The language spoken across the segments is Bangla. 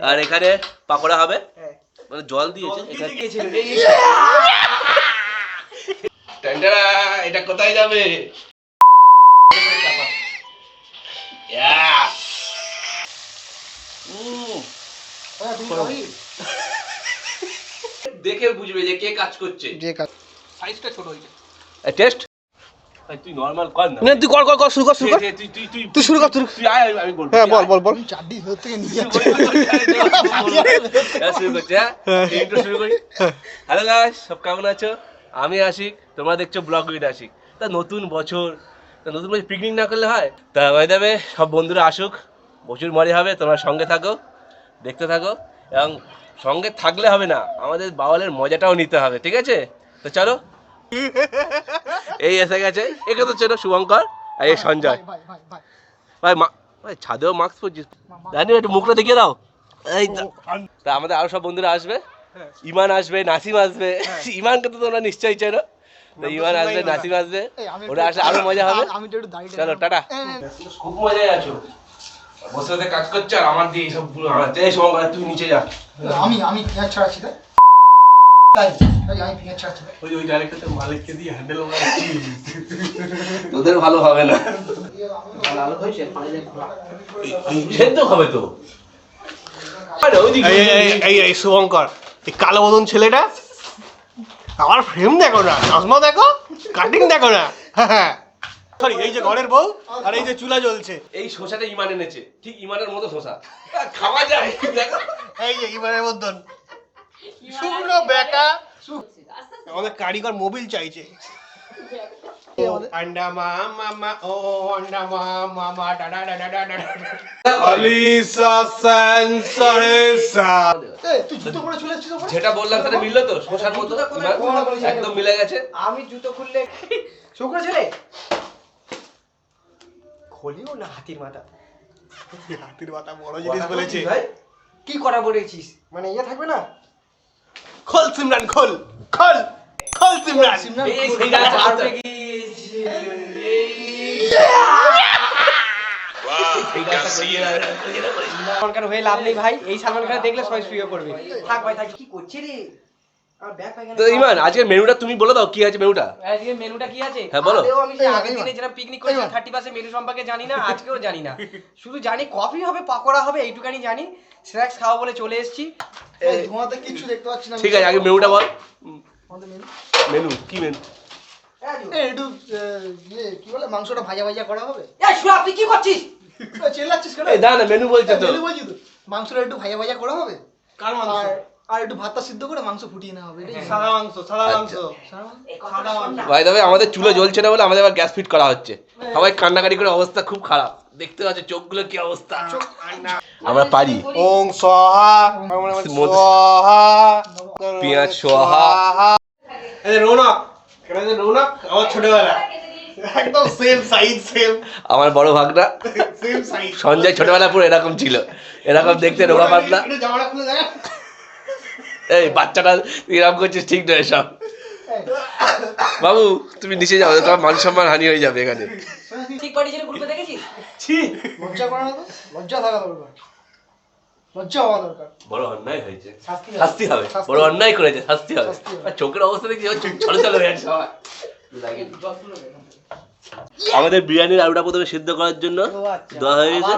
আর এখানে পাকোড়া হবে, মানে জল দিয়েছে। এটা কোথায় যাবে? দেখে বুঝবে যে কে কাজ করছে। যে কাজ সাইজটা ছোট হয়েছে। টেস্ট তুই নরমাল কর না। না তুই কর শুরু কর তুই শুরু কর তুই আয় আমি বলবো। হ্যাঁ বল চাড্ডি ধর থেকে নিয়ে যাচ্ছে। শুরু করতে ইন্ট্রো শুরু করি। হ্যালো গাইস, সব কেমন আছো? আমি আশিক, তোমরা দেখছো ব্লগ উইথ আশিক। তা নতুন বছর পিকনিক না করলে হয়? তা ভাই দেবে সব বন্ধুরা আসুক, প্রচুর মজা হবে। তোমরা সঙ্গে থাকো, দেখতে থাকো, এবং সঙ্গে থাকলে হবে না, আমাদের বাওয়ালের মজাটাও নিতে হবে, ঠিক আছে? তো চলো। এই এসে গেছে, একে তো চেনো, শুভঙ্কর। আর এই সঞ্জয় ভাই। ভাই ছাদেও মাস্ক পরছিস, জানি একটু মুখটা দেখিয়ে দাও। এই তা আমাদের আরো সব বন্ধুরা আসবে, ইমান আসবে, নাসিম আসবে। ইমানকে তো তোমরা নিশ্চয়ই চেনো। তো ইমান আসবে, নাসিম আসবে, ওরা আসলে আরো মজা হবে। চলো টাটা। খুব মজায় আছো, বসে বসে কাজ করছে আর আমার দিয়ে সব তুই নিচে যা। আমি পেঁয়াজ ছাড়াচ্ছি তাই ওই ডাইরেক্টরটা মালিককে দিয়ে হ্যান্ডেল মারছি। তোদের ভালো হবে না, ভালো হয়েছে সেদ্ধ হবে তো। এই শুভঙ্কর, এই কালো বদন ছেলেটা, আমার ফ্রেম দেখো না, চশমা দেখো, কাটিং দেখো না। হ্যাঁ সরি, এই যে ঘরের বউ আর এই যে চুলা জ্বলছে। এই শসাটা ইমান এনেছে, ঠিক ইমানের মতো শসা খাওয়া যায়। দেখো এই যে ইমানের মতন শুকনো বেকা। আমাদের কারিগর মোবিল চাইছে। আন্ডা মামা ও আন্ডা মামা ডাডা ডাডা ডাডা আলিসা সেন্সরেসা। তুই জুতো পরে চলে এসেছিস ওপরে? যেটা বললাম সেটা মিললো তো, শসার মতো একদম মিলে গেছে। আমি জুতো খুললে শুকনো ছেলে খলিও না। হাতির মাথা বড় জিনিস বলেছে। কি করা বলেছিস, মানে ইয়ে থাকবে না? খোল সিমরান, খোল খোল খোল সিমরান। এই সেইটা পারবে কি? সালমান খান হয়ে লাভ নেই ভাই, এই সালমান খান দেখলে সবাই শুয়ে পড়বে। থাক ভাই থাক। কি করছিস রে? তো ইমান, আজকের মেনুটা তুমি বলে দাও, কি আছে মেনুটা? আজকের মেনুটা কি আছে? হ্যাঁ বলো। আমি আগের দিনে যেটা পিকনিক করেছি 30% মেনু সম্পর্কে জানি না, আজকেও জানি না। শুধু জানি কফি হবে, পাকোড়া হবে, এইটুকানি জানি। স্ন্যাক্স খাওয়া বলে চলে এসেছি। ধোঁয়াতে কিছু দেখতে পাচ্ছি না। ঠিক আছে, আগে মেনুটা বল। মেনু কি মেনু? একটু কি বলে, মাংসটা ভাজা ভাজা করা হবে। এই শুয়া, তুই কি করছিস? চেল্লাচ্ছিস কেন? এই দাঁড়া না, মেনু বলছিস তো। মেনু বলছিস তো, মাংসটা একটু ভাজা ভাজা করা হবে। কার মাংস? আর একটু ভাতটা সিদ্ধ করে মাংস ফুটিয়ে নেওয়া হবে। সাদা মাংস, সাদা মাংস, সাদা মাংস। ভাই তবে আমাদের চুলো জ্বলছে না বলে আমাদের আবার গ্যাস ফিট করা হচ্ছে। সবাই কান্নাকাটি করে, অবস্থা খুব খারাপ। দেখতে পাচ্ছ চোখগুলো কি অবস্থা। আমরা পারি। ওং স্বাহা, স্বাহা, পেঁয়াজ স্বাহা। এই রৌনক, কেন যে রৌনক আমার ছোটবেলা একদম সেম সাইজ, সেম। আমার বড় ভাগনা সেম সাইজ। সঞ্জয় ছোটবেলা পুরো এরকম ছিল, এরকম দেখতে, রোগা পাতলা। জামাটা খুলে দেখা। এই বাচ্চাটা এরকম করছিস, ঠিক নয় সব। বাবু তুমি নিচে যাও, তোমার মান সম্মান হানি হয়ে যাবে এখানে। ঠিক পার্টি ছিল গ্রুপে দেখেছিস? ছি, লজ্জা করে না তো? লজ্জা থাকা দরকার, লজ্জা হওয়া দরকার। বড় অন্যায় হয়েছে, শাস্তি হবে। বড় অন্যায় করেছে, শাস্তি হবে। আর চোখের অবস্থা দেখি ছড়ে চলে গেছে সবাই। আমাদের বিরিয়ানির আলুটা প্রথমে সিদ্ধ করার জন্য দেওয়া হয়েছে।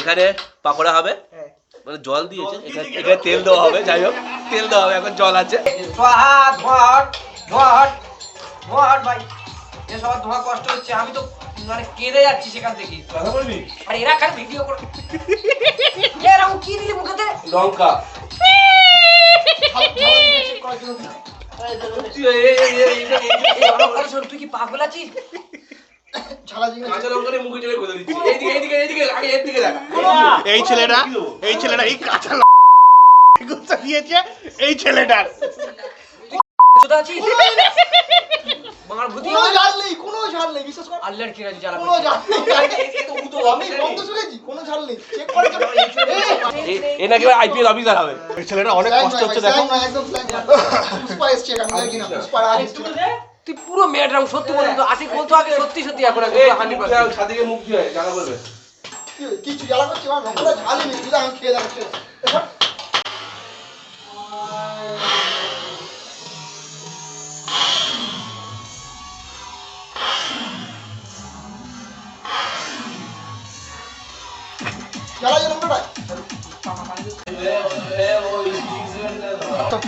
এখানে পাকোড়া হবে, মানে জল দিয়েছে, এখানে তেল দেওয়া হবে। যাই হোক, তেল দেওয়া হবে, এখন জল আছে। ভাই সবার ধোঁয়া কষ্ট হচ্ছে, আমি তো মানে কেঁদে যাচ্ছি সেখান থেকে। আর এরা খালি ভিডিও করে। এরকম কি দিলি মুখেতে? লঙ্কা। তুই কি পাগল আছিস? এই ছেলেটা এই কাঁচা দিয়েছে, এই ছেলেটার আইপিএল অফিসার হবে। ছেলেটা অনেক কষ্ট হচ্ছে, দেখো। তুই পুরো মেয়েটাও সত্যি বলতো, আশিক বলতো আগে সত্যি সত্যি, এখন সাদিকে মুখ দিয়ে জানা বলবে। কিছু জ্বালা করছে আমার লঙ্কাটা ঝালই নেই বুঝলে আমি খেয়ে যাচ্ছি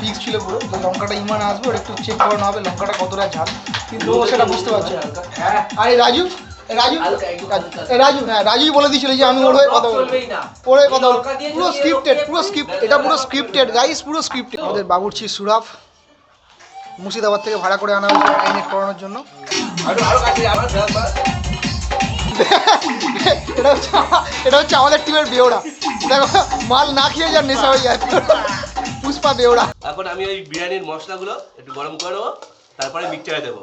ফিক্স ছিল পুরো যে লঙ্কাটা ইমান আসবে ওর একটু চেক করানো হবে লঙ্কাটা কতটা ঝাল কিন্তু ও সেটা বুঝতে পারছে আরে রাজু রাজু রাজু হ্যাঁ রাজুই বলে দিয়েছিল যে আমি ওর হয়ে কথা বলবো ওর হয়ে কথা বলবো পুরো স্ক্রিপ্টেড পুরো স্ক্রিপ্ট এটা পুরো স্ক্রিপ্টেড গাইস পুরো স্ক্রিপ্টেড আমাদের বাবুর্চি সুরাফ মুর্শিদাবাদ থেকে ভাড়া করে আনা হয়েছে ম্যারিনেট করানোর জন্য এটা হচ্ছে আমাদের টিমের বেওড়া দেখো মাল না খেয়ে যার নেশা হয়ে যায় পুষ্পা বেওড়া এখন আমি ওই বিরিয়ানির মশলাগুলো একটু গরম করে নেবো তারপরে মিক্সচারে দেবো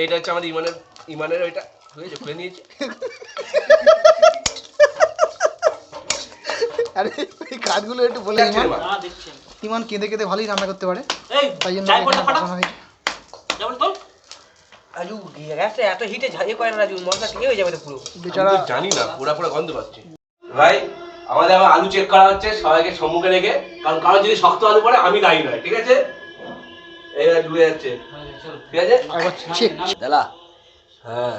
এইটা হচ্ছে আমাদের ইমানের ওইটা হয়েছে খুলে নিয়েছি আরে এই কাজগুলো একটু বলে ইমান কেঁদে কেঁদে ভালোই রান্না করতে পারে তাই জন্য রাজু গ্যাসটা এত হিটে ঝালিয়ে করে না রাজু মশলা ঠিক হয়ে যাবে তো পুরো বেচারা জানি না পুরো গন্ধ পাচ্ছি ভাই আমাদের আবার আলু চেক করা হচ্ছে সবাইকে সম্মুখে রেখে কারণ কারো যদি শক্ত আলু পড়ে আমি দায়ী নয় ঠিক আছে এইবার ডুবে যাচ্ছে ঠিক আছে দাদা হ্যাঁ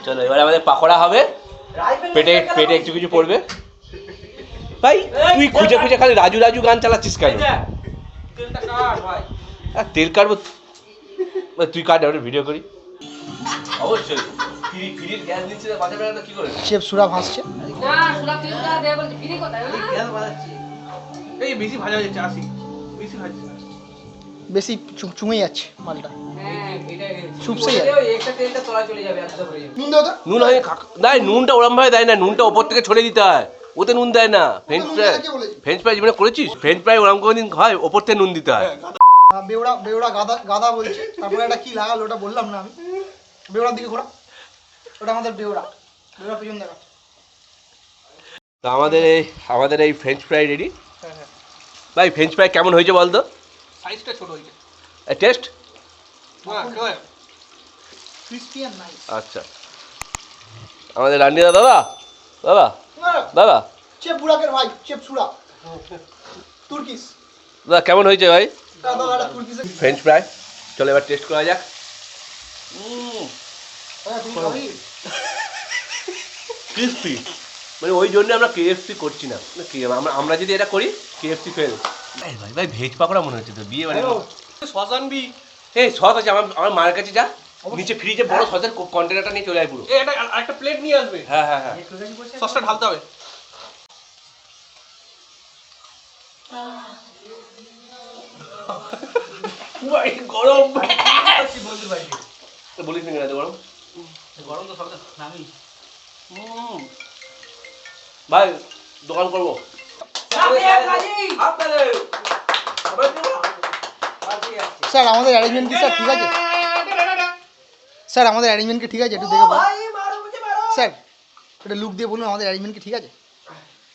চলো এবার আমাদের পাকোড়া হবে পেটে পেটে একটু কিছু পড়বে ভাই তুই খুঁজে খুঁজে খালি রাজু রাজু গান চালাচ্ছিস কেন তেল কাটবো তুই কাট আমরা ভিডিও করি অবশ্যই শেফ সুরাফ হাসছে বেশি ভাজা হয়ে যাচ্ছে বেশি ভাজা বেশি চুমে যাচ্ছে মালটা চুপসে নুন হয় না নুনটা ওরম ভাবে দেয় না নুনটা ওপর থেকে ছড়িয়ে দিতে হয় ওতে নুন দেয় না ফ্রেঞ্চ ফ্রাই জীবনে করেছিস ফ্রেঞ্চ ফ্রাই ওরম কোনোদিন হয় ওপর থেকে নুন দিতে হয় বেওড়া বেওড়া গাদা গাদা বলছে তারপরে একটা কি লাগালো ওটা বললাম না আমি বেওড়ার দিকে ঘোরা ওটা আমাদের বেওড়া বেওড়া পিছন দেখা তো আমাদের এই ফ্রেঞ্চ ফ্রাই রেডি ভাই ফ্রেঞ্চ ফ্রাই কেমন হয়েছে বলতো সাইজটা ছোট হয়েছে টেস্ট ক্রিসপি এন্ড নাইস আচ্ছা আমাদের রান্নিদা দাদা দাদা দাদা চেপ বুড়াকের ভাই চেপ সুরা তুর্কিশ দাদা কেমন হয়েছে ভাই দাদা তুর্কিশ ফ্রেঞ্চ ফ্রাই চলো এবার টেস্ট করা যাক ক্রিসপি মানে ওই জন্য আমরা কেএফসি করছি না আমরা যদি এটা করি কেএফসি ফেল ভাই ভাই ভেজ পাকোড়া মনে হচ্ছে তো বিয়ে বাড়ি সস আনবি এই সস আছে আমার মায়ের কাছে যা নিচে ফ্রিজে বড় সসের কন্টেনারটা নিয়ে চলে আয় পুরো এটা একটা প্লেট নিয়ে আসবে হ্যাঁ হ্যাঁ হ্যাঁ সসটা ঢালতে হবে ভাই গরম বলিস না গরম গরম তো সবটা নামি ভাই দোকান করবো স্যার আমাদের অ্যারেঞ্জমেন্ট কি স্যার ঠিক আছে স্যার আমাদের অ্যারেঞ্জমেন্ট কি ঠিক আছে একটু দেখে বলুন স্যার এটা লুক দিয়ে বলুন আমাদের অ্যারেঞ্জমেন্ট কি ঠিক আছে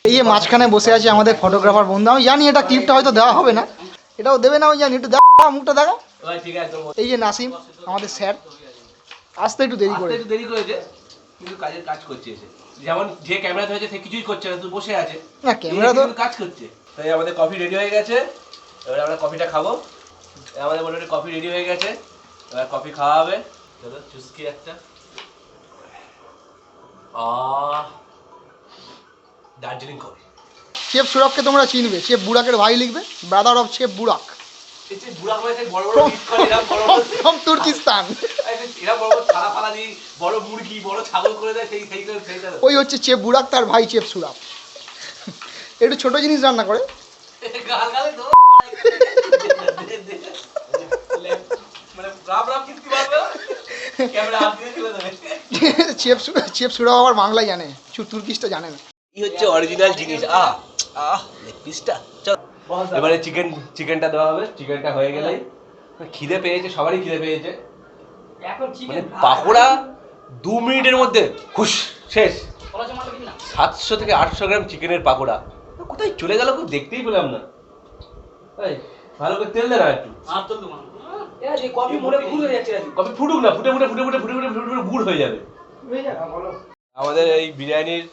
এই যে মাঝখানে বসে আছে আমাদের ফটোগ্রাফার বন্ধু আমি জানি এটা ক্লিপটা হয়তো দেওয়া হবে না এটাও দেবে না আমি জানি একটু দেখা মুখটা দেখা এই যে নাসিম আমাদের স্যার আসতে একটু দেরি করেছে কিন্তু কাজের কাজ করছে এসে যেমন যে ক্যামেরাতে হয়েছে সে কিছুই করছে না তুই বসে আছে না ক্যামেরা তো কাজ করছে তাই আমাদের কফি রেডি হয়ে গেছে এবার আমরা কফিটা খাবো আমাদের মোটামুটি কফি রেডি হয়ে গেছে এবার কফি খাওয়া হবে চলো চুস্কি একটা দার্জিলিং কফি শেফ সুরাফকে তোমরা চিনবে শেফ বুড়াকের ভাই লিখবে brother of chef Burak from Turkistan ওই হচ্ছে চেফ বুড়াক তার ভাই চেফ সুরাফ একটু ছোট জিনিস রান্না করে চেফ সুরাফ আবার বাংলা জানে তুর্কিশটা জানে না এই হচ্ছে অরিজিনাল জিনিস লেগ পিসটা চল এবারে চিকেনটা দেওয়া হবে চিকেনটা হয়ে গেলেই খিদে পেয়েছে সবারই খিদে পেয়েছে এখন মানে পাকোড়া 2 মিনিটের মধ্যে হুশ শেষ 700 থেকে 800 গ্রাম চিকেনের পাকোড়া কোথায় চলে গেল দেখতেই পেলাম না ভালো করে তেল দে না একটু কফি মনে গুড় হয়ে যাচ্ছে, কফি ফুটুক না, ফুটে ফুটে ফুটে ফুটে ফুটে ফুটে ফুটে গুড় হয়ে যাবে। আমাদের এই বিরিয়ানির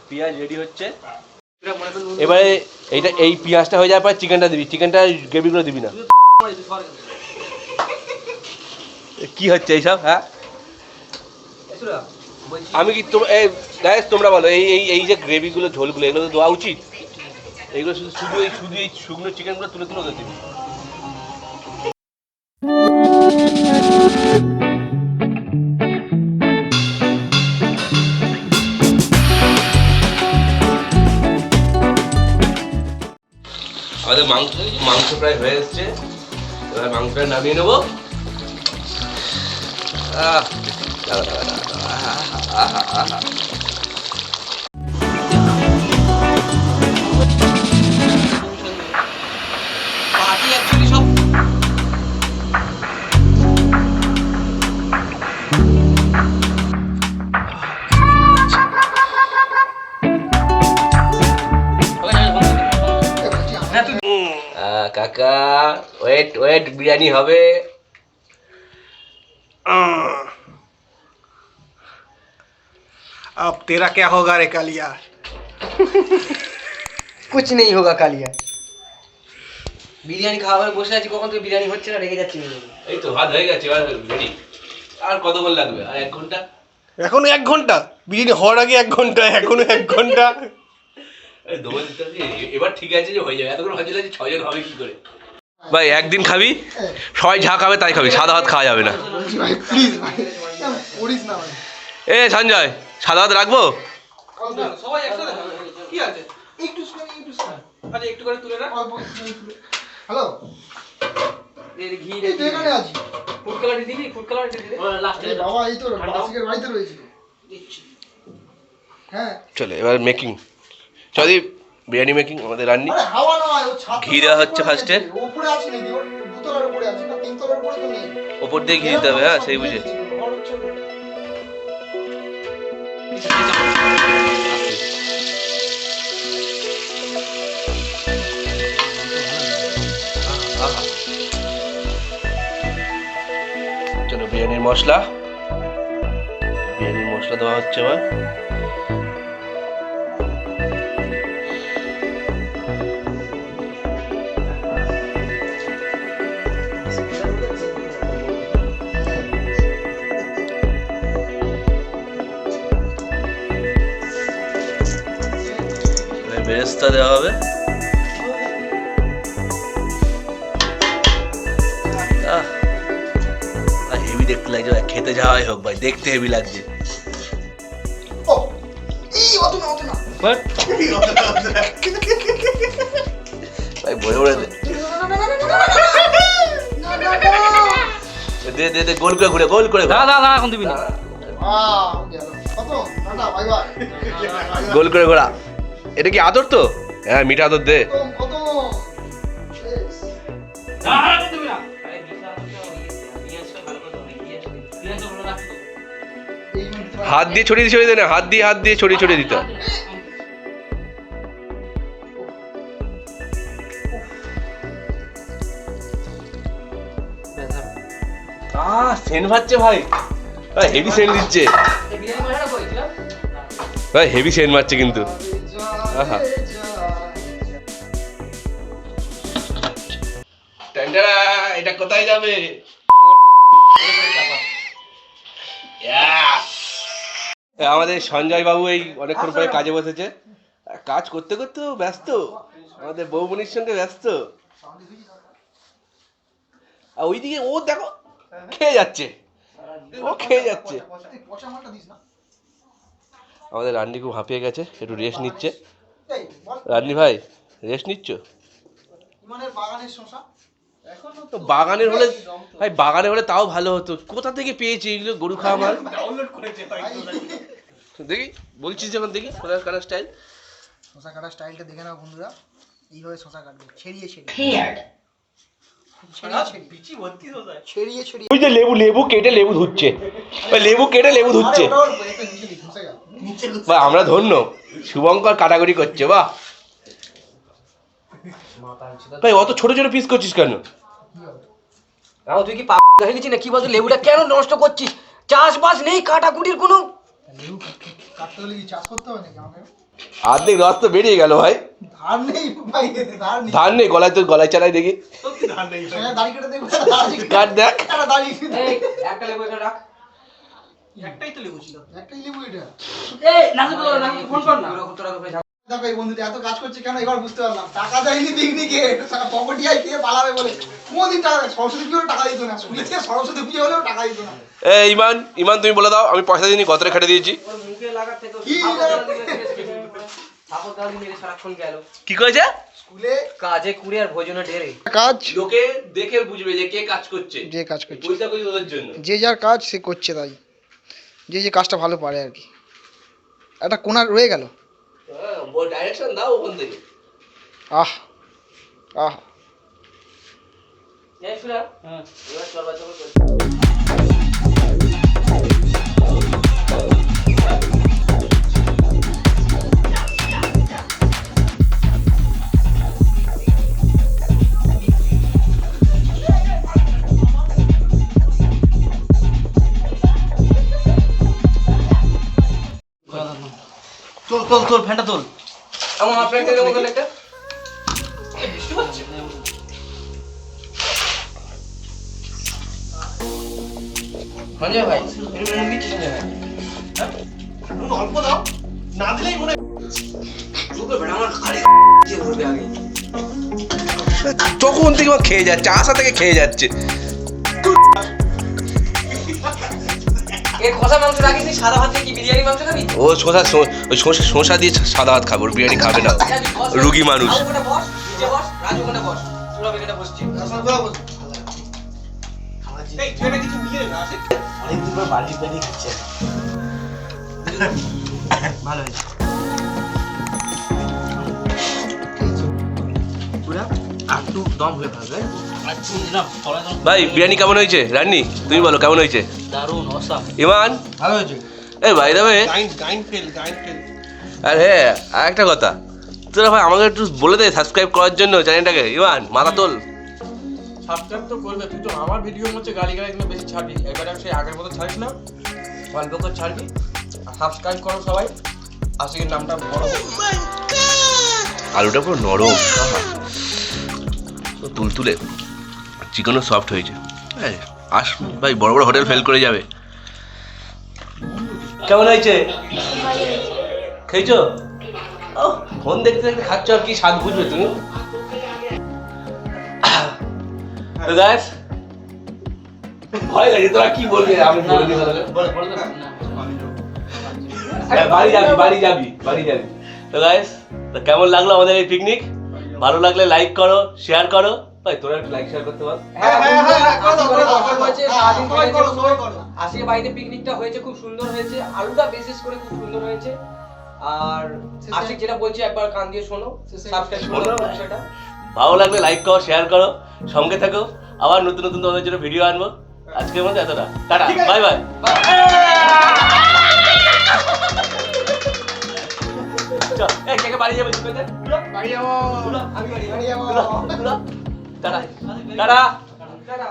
পেঁয়াজ রেডি হচ্ছে। এবারে এইটা এই পেঁয়াজটা হয়ে যাওয়ার পর চিকেনটা দিবি, চিকেনটা গ্রেভিগুলো দিবি না। কি হচ্ছে এইসব? হ্যাঁ আমি কি তোমরা বলো, এই এই এই যে গ্রেভিগুলো ঝোলগুলো এগুলো তো দেওয়া উচিত? এইগুলো শুধু শুধু এই শুকনো চিকেনগুলো তুলে তুলে দিবি। আমাদের মাংস প্রায় হয়ে এসছে, এবার মাংসটা নামিয়ে নেবো। কাকা ওয়েট ওয়েট, বিরিয়ানি হবে। अब तेरा क्या होगा रे कालिया? कुछ नहीं होगा कालिया। বিরিয়ানি খাওয়ার বসে আছি, কখন তুই বিরিয়ানি হচ্ছে না, রেগে যাচ্ছি। এই তো ভাত হয়ে গেছে, এবার রেডি। আর কতক্ষণ লাগবে? আর 1 ঘন্টা? এখনো 1 ঘন্টা? বিরিয়ানি হওয়ার আগে 1 ঘন্টা, এখনো 1 ঘন্টা? এবার ঠিক আছে যে হয়ে যাবে। এতক্ষণ ভাবছিলাম যে 6 জন হবে কি করে। ভাই একদিন খাবি, সবাই যা খাবে তাই খাবি, সাদা ভাত খাওয়া যাবে না। ভাই প্লিজ ভাই, করিস না ভাই। এ সঞ্জয়, সাদা ভাত রাখবো? সবাই একসাথে কি আছে? একটু আচ্ছা একটু করে তুলে রাখ। হ্যালো, ঘি এই তো এখানে আছি। ফুড কালার দিবি, ফুড কালার দিবি লাস্টে। বাবা এই তো বাসিকের বাড়িতে রয়েছে। হ্যাঁ চলে এবার মেকিং, চলি বিরিয়ানি মেকিং। আমাদের রান্নি আরে হাওয়া নয়, ও ছাদ ঘি দেওয়া হচ্ছে ফার্স্টে। উপরে আছে নাকি? ওর দুতলার উপরে আছে না, তিনতলার উপরে তো নেই। ওপর দিয়ে ঘি দিতে হবে, হ্যাঁ সেই বুঝে। চলো বিরিয়ানির মশলা দেওয়া হচ্ছে এবার। বেরেস্তা দেওয়া হবে। হেভি দেখতে লাগছে, খেতে যাওয়াই হোক ভাই, দেখতে হেভি লাগছে। ভাই বলে বলে দে দে দে, গোল করে ঘুরে, গোল করে এখন দিবি না, গোল করে ঘোরা। এটা কি আদর তো? হ্যাঁ মিঠা আদর দে। হাত দিয়ে ছড়িয়ে ছড়িয়ে দে না, হাত দিয়ে ছড়িয়ে ছড়িয়ে দিতে। সেন্ট ভাজছে ভাই, হেভি সেন্ট দিচ্ছে ভাই, হেভি সেন্ট মারছে কিন্তু। এটা কোথায় যাবে? আমাদের সঞ্জয় বাবু এই অনেকক্ষণ পরে কাজে বসেছে, কাজ করতে করতে ব্যস্ত, আমাদের বৌমনির সঙ্গে ব্যস্ত। আর ওইদিকে ও দেখো খেয়ে যাচ্ছে, আমাদের রান্নি খুব হাঁপিয়ে গেছে, একটু রেস্ট নিচ্ছে। রান্নি ভাই রেস্ট নিচ্ছ? বাগানের হলে ভাই, বাগানের হলে তাও ভালো হতো। কোথা থেকে পেয়েছি এগুলো গরু খাওয়া মাল? দেখি বলছিস যখন, দেখি শশা কাটার স্টাইল। শশা কাটার স্টাইলটা দেখে নাও বন্ধুরা, এইভাবে শশা কাটবে, ছড়িয়ে ওই যে লেবু কেটে লেবু ধুচ্ছে, ভাই আমরা ধন্য, শুভঙ্কর কাটাকুটি করছে। বাহ ভাই, অত ছোট ছোট পিস করছিস কেন? রাও তুই কি হয়ে গেছিস না কি বলতো? লেবুটা কেন নষ্ট করছিস? চাষবাস নেই, কাটাকুটির কোনো লেবু কাটতে হলে কি চাষ করতে হবে নাকি আমাকে? অর্ধেক রস তো বেরিয়ে গেল ভাই। ধার নেই ভাই, ধান নেই গলায়, তো গলায় চালাই দেখি। দাড়ি কেটে দেবো, কাট দেখ। দাড়ি একটা লেবু এখানে রাখ। একটাই তো লেবু ছিল। একটাই লেবু এটা। এই নাকি ফোন কর না। দেখো এই বন্ধুটা এত কাজ করছে কেন এবার বুঝতে পারলাম। টাকা দেয়নি পিকনিকে, পকেটিয়ায় খেয়ে পালাবে বলে। কোনদিন টাকা দেয়? সরস্বতী পুজোর টাকা দিত না, স্কুলে থেকে সরস্বতী পুজো হলেও টাকা দিত না। ইমান তুমি বলে দাও, আমি পয়সা দিইনি, কতটা খেটে দিয়েছি। কি করেছে? স্কুলে কাজে কুড়ে আর ভোজনে ঢেরে কাজ, লোকে দেখে বুঝবে যে কে কাজ করছে, যে কাজ করছে পয়সা কই ওদের জন্য। যে যার কাজ সে করছে, তাই যে যে কাজটা ভালো পারে আর কি। একটা কোণা রয়ে গেল। ডাইরেকশন দাও ওখান থেকে। আহ আহ তোল ফ্যানটা তোল। আমার ফ্রেন্ডের মতো একটা বৃষ্টি হচ্ছে। সঞ্জয় ভাই নুন দিচ্ছিস না? নুন অল্প দাও, না দিলেই মনে আমার খালি উঠবে আগে। তখন থেকে আমার খেয়ে যাচ্ছে, আশা থেকে খেয়ে যাচ্ছে। এ কষা মাংস রাখিস, সাদা ভাত দিয়ে কি বিরিয়ানি মাংস খাবি? ও শসা দিয়ে সাদা ভাত খাবো, বিরিয়ানি খাবে না, রুগী মানুষ। এই তুই এটা কিছু নিয়ে না আসে। অনেকদিন পর বাড়ি বাড়ি খাচ্ছে। ভালো হয়েছে। একটু দম হয়ে থাকবে। ভাই বিরিয়ানি কেমন হয়েছে? রান্নি তুমি বলো কেমন হয়েছে? দারুণ অসাম। ইমান ভালো হয়েছে। এই ভাই দেবে। গাইন ফেল। আর হ্যাঁ আর একটা কথা, তোরা ভাই আমাকে একটু বলে দে সাবস্ক্রাইব করার জন্য চ্যানেলটাকে। ইমান মাথা তোল। সাবস্ক্রাইব তো করবে, তুই তো আমার ভিডিওর মধ্যে গালি গুলো বেশি ছাড়বি। এবারে সেই আগের মতো ছাড়িস না, অল্প করে ছাড়বি। আর সাবস্ক্রাইব করো সবাই। আশিকের নামটা বড় হোক। আলুটা পুরো নরম, তুলতুলে, চিকেনও সফট হয়েছে। আস ভাই, বড় বড় হোটেল ফেল করে যাবে। কেমন হয়েছে? খেয়েছো? ফোন দেখতে দেখতে খাচ্ছ, আর কি স্বাদ বুঝবে তুমি? তো গাইস, ভয় লাগে, তোরা কি বলবি? আমি বলে দিই বাড়ি যাবি। তো গাইস, তো কেমন লাগলো আমাদের এই পিকনিক? ভালো লাগলে লাইক করো, শেয়ার করো। ভাই তোরা একটু লাইক শেয়ার করতে পার। আজকে বাড়িতে পিকনিকটা হয়েছে, খুব সুন্দর হয়েছে। আলুটা বিশেষ করে খুব সুন্দর হয়েছে। আর আশিক যেটা বলছে একবার কান দিয়ে শোনো, সাবস্ক্রাইব করো সেটা। ভালো লাগলে লাইক করো, শেয়ার করো, সঙ্গে থাকো। আবার নতুন নতুন তোমাদের জন্য ভিডিও আনবো। আজকের মধ্যে এতটা, টাটা, বাই বাই। চল এই কে বাড়ি যাবে? বাড়ি যাবো, আমি বাড়ি যাবো। Tata tata. টাটা।